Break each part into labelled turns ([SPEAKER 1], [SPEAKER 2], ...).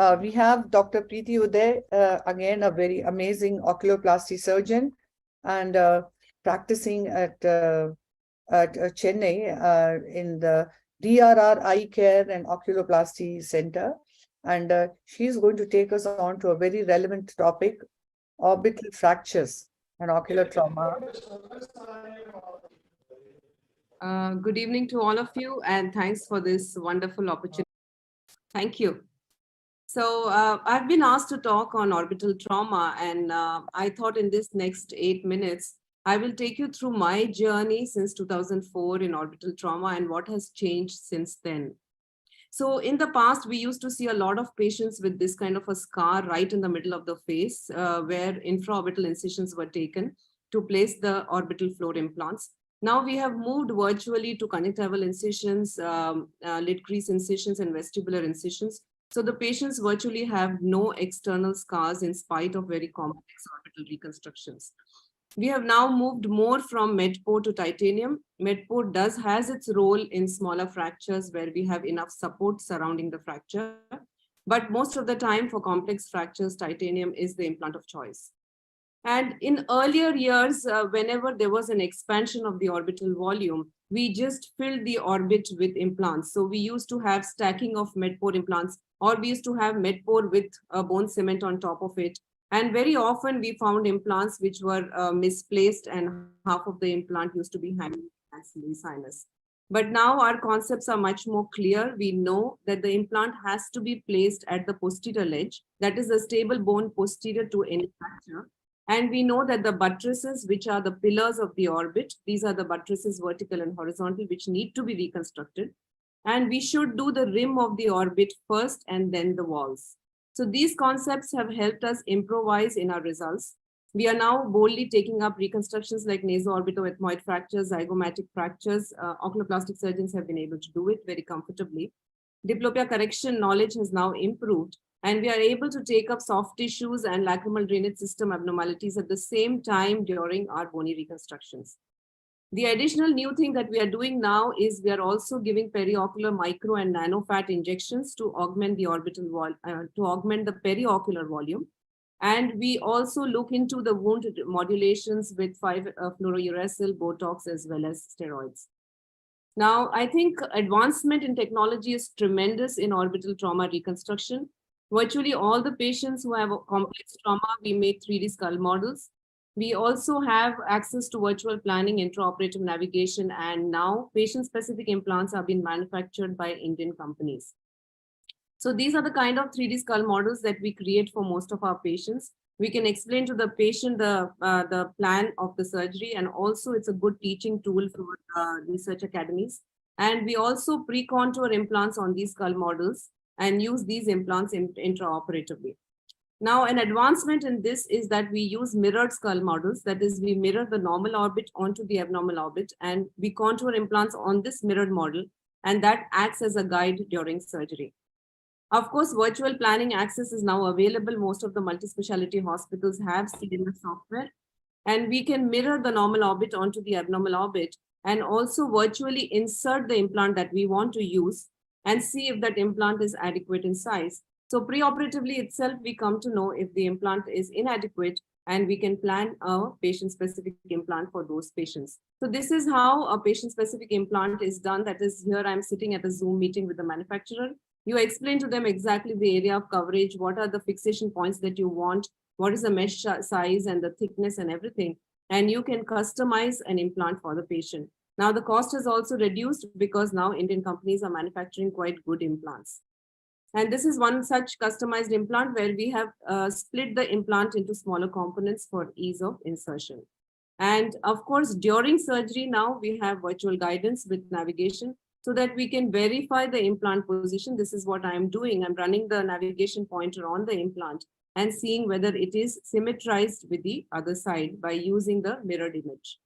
[SPEAKER 1] We have Dr. Priti Udhay, again, a very amazing oculoplasty surgeon and practicing at Chennai in the DRR Eye Care and Oculoplasty Center. And she's going to take us on to a very relevant topic, orbital fractures and ocular trauma.
[SPEAKER 2] Good evening to all of you, and thanks for this wonderful opportunity. Thank you. So I've been asked to talk on orbital trauma, and I thought in this next 8 minutes, I will take you through my journey since 2004 in orbital trauma and what has changed since then. So in the past, we used to see a lot of patients with this kind of a scar right in the middle of the face, where infraorbital incisions were taken to place the orbital floor implants. Now we have moved virtually to conjunctival incisions, lid crease incisions, and vestibular incisions. So the patients virtually have no external scars in spite of very complex orbital reconstructions. We have now moved more from MedPo to titanium. MedPo has its role in smaller fractures where we have enough support surrounding the fracture. But most of the time for complex fractures, titanium is the implant of choice. And in earlier years, whenever there was an expansion of the orbital volume, we just filled the orbit with implants. So we used to have stacking of MedPore implants, or we used to have MedPore with bone cement on top of it. And very often we found implants which were misplaced, and half of the implant used to be hanging in sinus. But now our concepts are much more clear. We know that the implant has to be placed at the posterior ledge, that is a stable bone posterior to any fracture. And we know that the buttresses, which are the pillars of the orbit, these are the buttresses, vertical and horizontal, which need to be reconstructed. And we should do the rim of the orbit first and then the walls. So these concepts have helped us improvise in our results. We are now boldly taking up reconstructions like naso-orbitoethmoid fractures, zygomatic fractures. Oculoplastic surgeons have been able to do it very comfortably. Diplopia correction knowledge has now improved, and we are able to take up soft tissues and lacrimal drainage system abnormalities at the same time during our bony reconstructions. The additional new thing that we are doing now is we are also giving periocular micro and nano fat injections to augment the orbital wall, to augment the periocular volume. And we also look into the wound modulations with 5-fluorouracil, Botox, as well as steroids. Now, I think advancement in technology is tremendous in orbital trauma reconstruction. Virtually all the patients who have a complex trauma, we make 3D skull models. We also have access to virtual planning, intraoperative navigation, and now patient-specific implants are being manufactured by Indian companies. So these are the kind of 3D skull models that we create for most of our patients. We can explain to the patient the plan of the surgery, and also it's a good teaching tool for research academies. And we also pre-contour implants on these skull models and use these implants intraoperatively. Now, an advancement in this is that we use mirrored skull models. That is, we mirror the normal orbit onto the abnormal orbit, and we contour implants on this mirrored model, and that acts as a guide during surgery. Of course, virtual planning access is now available. Most of the multi-specialty hospitals have CMS software, and we can mirror the normal orbit onto the abnormal orbit and also virtually insert the implant that we want to use and see if that implant is adequate in size. So preoperatively itself, we come to know if the implant is inadequate, and we can plan a patient-specific implant for those patients. So this is how a patient-specific implant is done. That is, here I'm sitting at a Zoom meeting with the manufacturer. You explain to them exactly the area of coverage, what are the fixation points that you want, what is the mesh size and the thickness and everything, and you can customize an implant for the patient. Now the cost is also reduced because now Indian companies are manufacturing quite good implants. And this is one such customized implant where we have split the implant into smaller components for ease of insertion. And of course, during surgery now we have virtual guidance with navigation so that we can verify the implant position. This is what I'm doing. I'm running the navigation pointer on the implant and seeing whether it is symmetrized with the other side by using the mirrored image.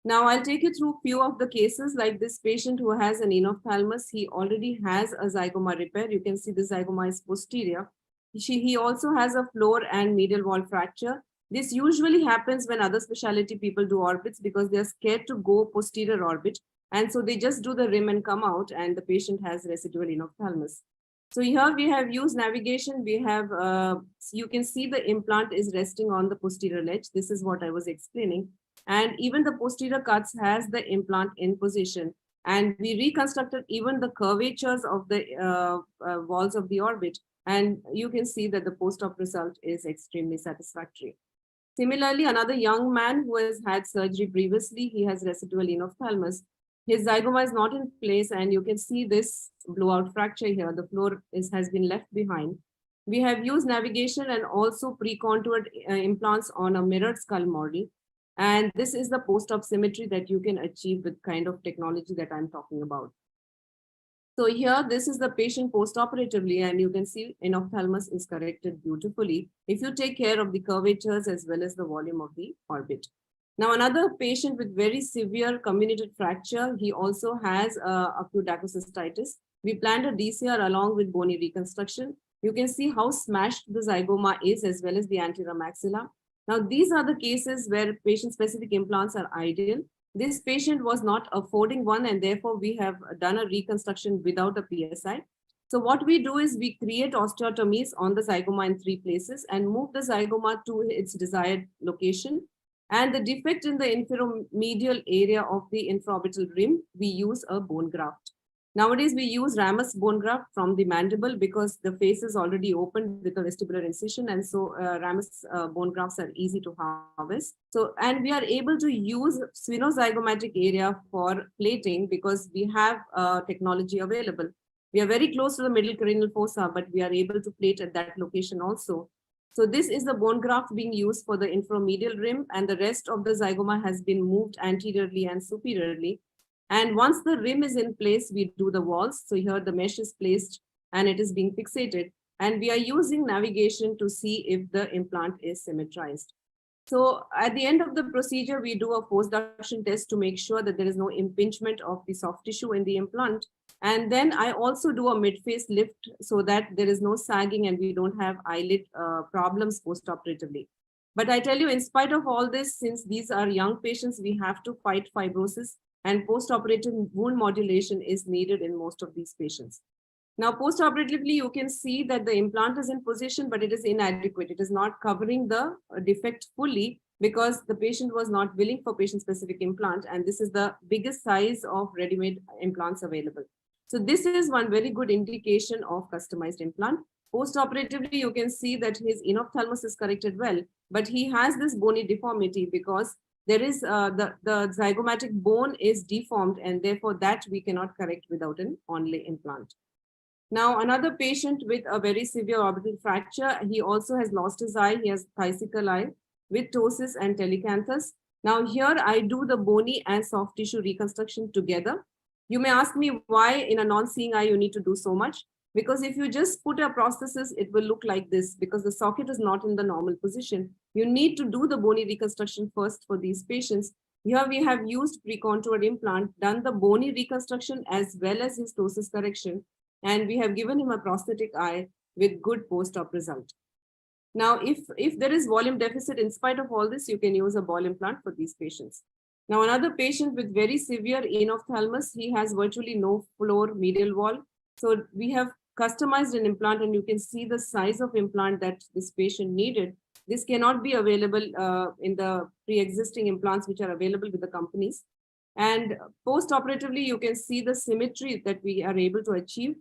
[SPEAKER 2] Now I'll take you through a few of the cases, like this patient who has an enophthalmos. He already has a zygoma repair. You can see the zygoma is posterior. He also has a floor and medial wall fracture. This usually happens when other specialty people do orbits because they're scared to go posterior orbit. And so they just do the rim and come out, and the patient has residual enophthalmos. So here we have used navigation. We have, you can see the implant is resting on the posterior ledge. This is what I was explaining. And even the posterior cuts has the implant in position. And we reconstructed even the curvatures of the walls of the orbit. And you can see that the post-op result is extremely satisfactory. Similarly, another young man who has had surgery previously, he has residual enophthalmos. His zygoma is not in place, and you can see this blowout fracture here. The floor has been left behind. We have used navigation and also pre-contoured implants on a mirrored skull model. And this is the post-op symmetry that you can achieve with kind of technology that I'm talking about. So here, this is the patient post-operatively, and you can see enophthalmos is corrected beautifully if you take care of the curvatures as well as the volume of the orbit. Now, another patient with very severe comminuted fracture, he also has acute cystitis. We planned a DCR along with bony reconstruction. You can see how smashed the zygoma is as well as the anterior maxilla. Now, these are the cases where patient-specific implants are ideal. This patient was not affording one, and therefore we have done a reconstruction without a PSI. So what we do is we create osteotomies on the zygoma in 3 places and move the zygoma to its desired location. And the defect in the infromedial area of the infraorbital rim, we use a bone graft. Nowadays, we use ramus bone graft from the mandible because the face is already opened with a vestibular incision, and so ramus bone grafts are easy to harvest. So, and we are able to use sphenozygomatic area for plating because we have technology available. We are very close to the middle cranial fossa, but we are able to plate at that location also. So this is the bone graft being used for the inframedial rim, and the rest of the zygoma has been moved anteriorly and superiorly. And once the rim is in place, we do the walls. So here the mesh is placed and it is being fixated. And we are using navigation to see if the implant is symmetrized. So at the end of the procedure, we do a post-duction test to make sure that there is no impingement of the soft tissue in the implant. And then I also do a mid-face lift so that there is no sagging and we don't have eyelid problems post-operatively. But I tell you, in spite of all this, since these are young patients, we have to fight fibrosis, and post-operative wound modulation is needed in most of these patients. Now, post-operatively, you can see that the implant is in position, but it is inadequate. It is not covering the defect fully because the patient was not willing for patient-specific implant, and this is the biggest size of ready-made implants available. So this is one very good indication of customized implant. Post-operatively, you can see that his enophthalmos is corrected well, but he has this bony deformity because there is the zygomatic bone is deformed, and therefore that we cannot correct without an onlay implant. Now, another patient with a very severe orbital fracture, he also has lost his eye. He has thusical eye with ptosis and telecanthus. Now here I do the bony and soft tissue reconstruction together. You may ask me why in a non-seeing eye you need to do so much. Because if you just put a prosthesis, it will look like this because the socket is not in the normal position. You need to do the bony reconstruction first for these patients. Here we have used pre-contoured implant, done the bony reconstruction as well as his ptosis correction, and we have given him a prosthetic eye with good post-op result. Now, if there is volume deficit, in spite of all this, you can use a ball implant for these patients. Now, another patient with very severe enophthalmos, he has virtually no floor medial wall. So we have customized an implant, and you can see the size of implant that this patient needed. This cannot be available in the pre-existing implants which are available with the companies. And post-operatively, you can see the symmetry that we are able to achieve.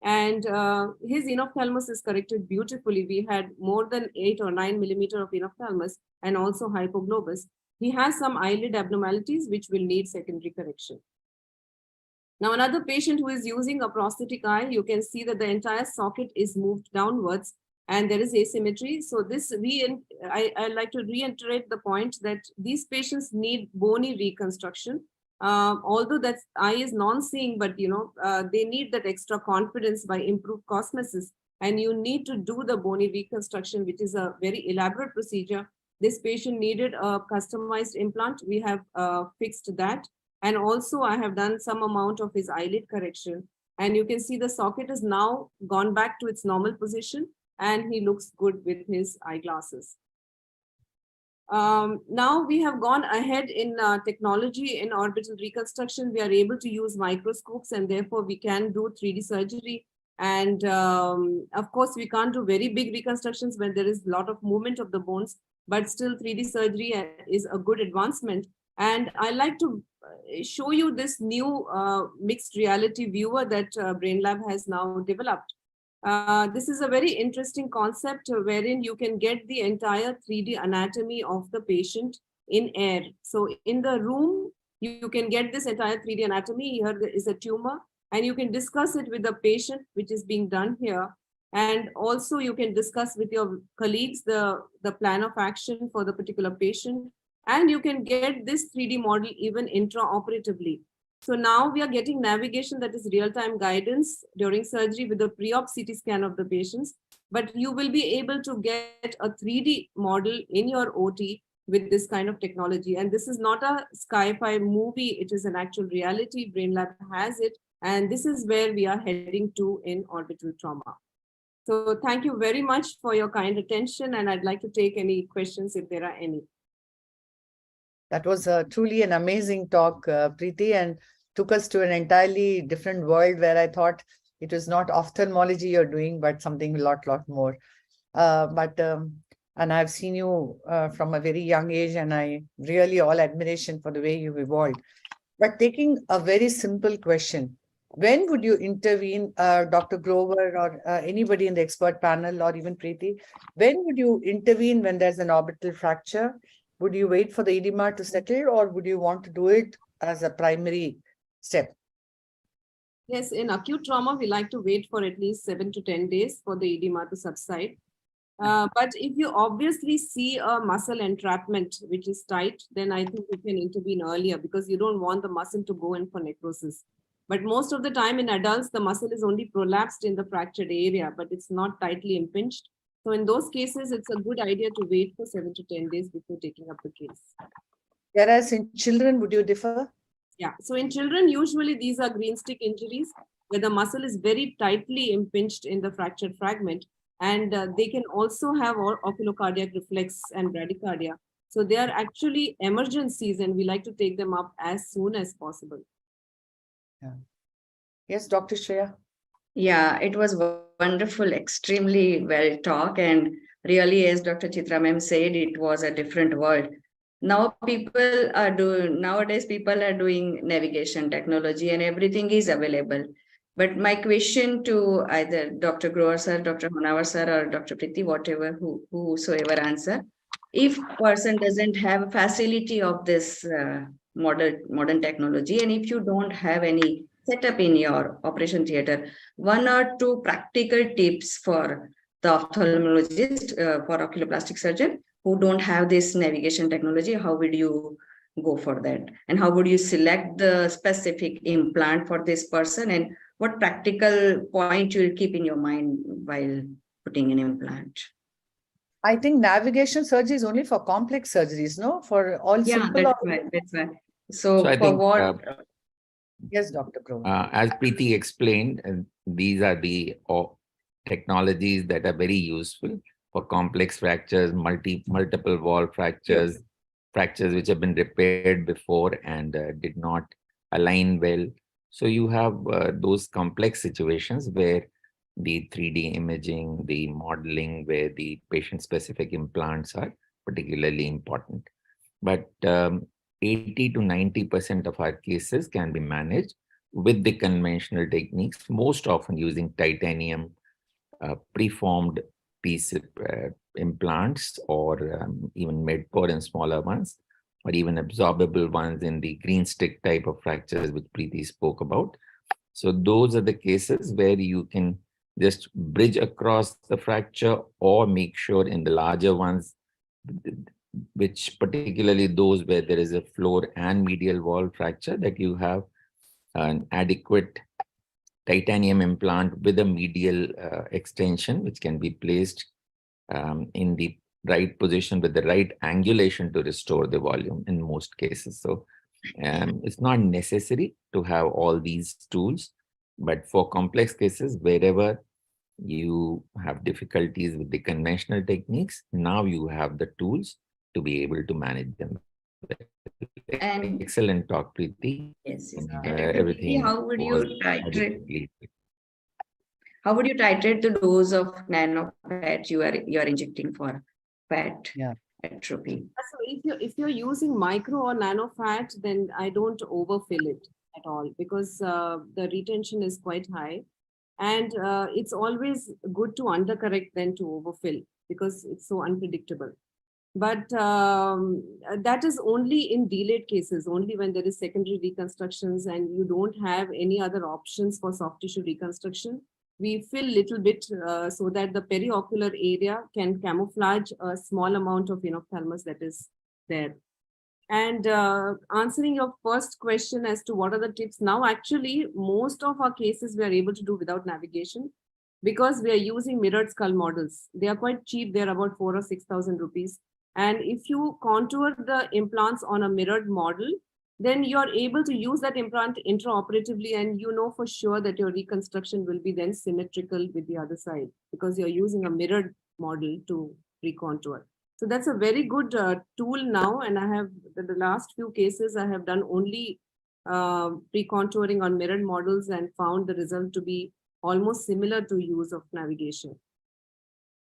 [SPEAKER 2] And his enophthalmos is corrected beautifully. We had more than 8 or 9 millimeter of enophthalmos and also hypoglobus. He has some eyelid abnormalities which will need secondary correction. Now, another patient who is using a prosthetic eye, you can see that the entire socket is moved downwards and there is asymmetry. So this, I like to reiterate the point that these patients need bony reconstruction. Although that eye is non-seeing, but they need that extra confidence by improved cosmesis. And you need to do the bony reconstruction, which is a very elaborate procedure. This patient needed a customized implant. We have fixed that. And also I have done some amount of his eyelid correction. And you can see the socket is now gone back to its normal position and he looks good with his eyeglasses. Now we have gone ahead in technology in orbital reconstruction. We are able to use microscopes and therefore we can do 3D surgery. And of course, we can't do very big reconstructions when there is a lot of movement of the bones, but still 3D surgery is a good advancement. And I like to show you this new mixed reality viewer that BrainLab has now developed. This is a very interesting concept wherein you can get the entire 3D anatomy of the patient in air. So in the room, you can get this entire 3D anatomy. Here is a tumor, and you can discuss it with the patient, which is being done here. And also you can discuss with your colleagues the plan of action for the particular patient. And you can get this 3D model even intraoperatively. So now we are getting navigation, that is real-time guidance during surgery with the pre-op CT scan of the patients. But you will be able to get a 3D model in your OT with this kind of technology. And this is not a sci-fi movie, it is an actual reality. BrainLab has it. And this is where we are heading to in orbital trauma. So thank you very much for your kind attention. And I'd like to take any questions if there are any.
[SPEAKER 1] That was truly an amazing talk, Priti, and took us to an entirely different world where I thought it was not ophthalmology you're doing, but something a lot more. And I've seen you from a very young age, and I really all admiration for the way you've evolved. But taking a very simple question, when would you intervene, Dr. Grover or anybody in the expert panel or even Priti, when would you intervene when there's an orbital fracture? Would you wait for the edema to settle, or would you want to do it as a primary step?
[SPEAKER 2] Yes, in acute trauma, we like to wait for at least 7 to 10 days for the edema to subside. But if you obviously see a muscle entrapment, which is tight, then I think you can intervene earlier because you don't want the muscle to go in for necrosis. But most of the time in adults, the muscle is only prolapsed in the fractured area, but it's not tightly impinged. So in those cases, it's a good idea to wait for 7 to 10 days before taking up the case.
[SPEAKER 1] Whereas in children, would you differ?
[SPEAKER 2] Yeah, so in children, usually these are green stick injuries where the muscle is very tightly impinged in the fractured fragment. And they can also have oculocardiac reflex and bradycardia. So they are actually emergencies, and we like to take them up as soon as possible.
[SPEAKER 1] Yeah. Yes, Dr. Shreya.
[SPEAKER 3] Yeah, it was wonderful, extremely well talk, and really, as Dr. Chitra ma'am said, it was a different world. Nowadays people are doing navigation technology and everything is available. But my question to either Dr. Grover sir, Dr. Honavar sir, or Dr. Priti, whatever, whosoever answer, if person doesn't have facility of this modern technology, and if you don't have any setup in your operation theater, one or two practical tips for the ophthalmologist, for oculoplastic surgeon who don't have this navigation technology, how would you go for that? And how would you select the specific implant for this person? And what practical point you will keep in your mind while putting an implant?
[SPEAKER 1] I think navigation surgery is only for complex surgeries, no? For all simple.
[SPEAKER 3] That's right. That's right. So
[SPEAKER 4] I
[SPEAKER 3] for
[SPEAKER 4] think,
[SPEAKER 3] what?
[SPEAKER 1] Yes, Dr. Grover.
[SPEAKER 4] As Priti explained, these are the technologies that are very useful for complex fractures, multiple wall fractures,
[SPEAKER 1] Yes.
[SPEAKER 4] fractures which have been repaired before and did not align well. So you have those complex situations where the 3D imaging, the modeling, where the patient-specific implants are particularly important. But 80 to 90% of our cases can be managed with the conventional techniques, most often using titanium preformed piece implants, or even mid-core and smaller ones, or even absorbable ones in the green stick type of fractures which Priti spoke about. So those are the cases where you can just bridge across the fracture, or make sure in the larger ones, which particularly those where there is a floor and medial wall fracture, that you have an adequate titanium implant with a medial extension, which can be placed in the right position with the right angulation to restore the volume in most cases. So it's not necessary to have all these tools, but for complex cases, wherever you have difficulties with the conventional techniques, now you have the tools to be able to manage them.
[SPEAKER 3] And
[SPEAKER 4] excellent talk, Priti.
[SPEAKER 3] yes, yes.
[SPEAKER 4] And,
[SPEAKER 3] And Dr. Priti,
[SPEAKER 4] everything
[SPEAKER 3] how would you
[SPEAKER 4] was
[SPEAKER 3] titrate?
[SPEAKER 4] adequately.
[SPEAKER 3] how would you titrate the dose of nano fat you are injecting for fat
[SPEAKER 1] Yeah.
[SPEAKER 3] atrophy?
[SPEAKER 2] So if you're using micro or nano fat, then I don't overfill it at all, because the retention is quite high, and it's always good to undercorrect than to overfill, because it's so unpredictable. But that is only in delayed cases, only when there is secondary reconstructions and you don't have any other options for soft tissue reconstruction. We fill little bit so that the periocular area can camouflage a small amount of ophthalmos that is there. And answering your first question as to what are the tips, now actually most of our cases we are able to do without navigation, because we are using mirrored skull models. They are quite cheap, they're about 4,000 or 6,000 rupees. And if you contour the implants on a mirrored model, then you are able to use that implant intraoperatively, and you know for sure that your reconstruction will be then symmetrical with the other side, because you're using a mirrored model to recontour. So that's a very good tool now. And I have, the last few cases, I have done only pre-contouring on mirrored models and found the result to be almost similar to use of navigation.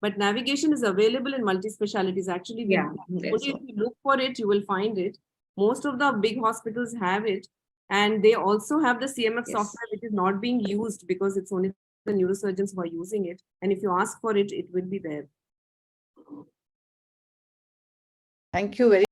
[SPEAKER 2] But navigation is available in multi-specialties. Actually, only if you look for it, you will find it. Most of the big hospitals have it. And they also have the CMF software, which is not being used because it's only the neurosurgeons who are using it. And if you ask for it, it will be there.
[SPEAKER 1] Thank you very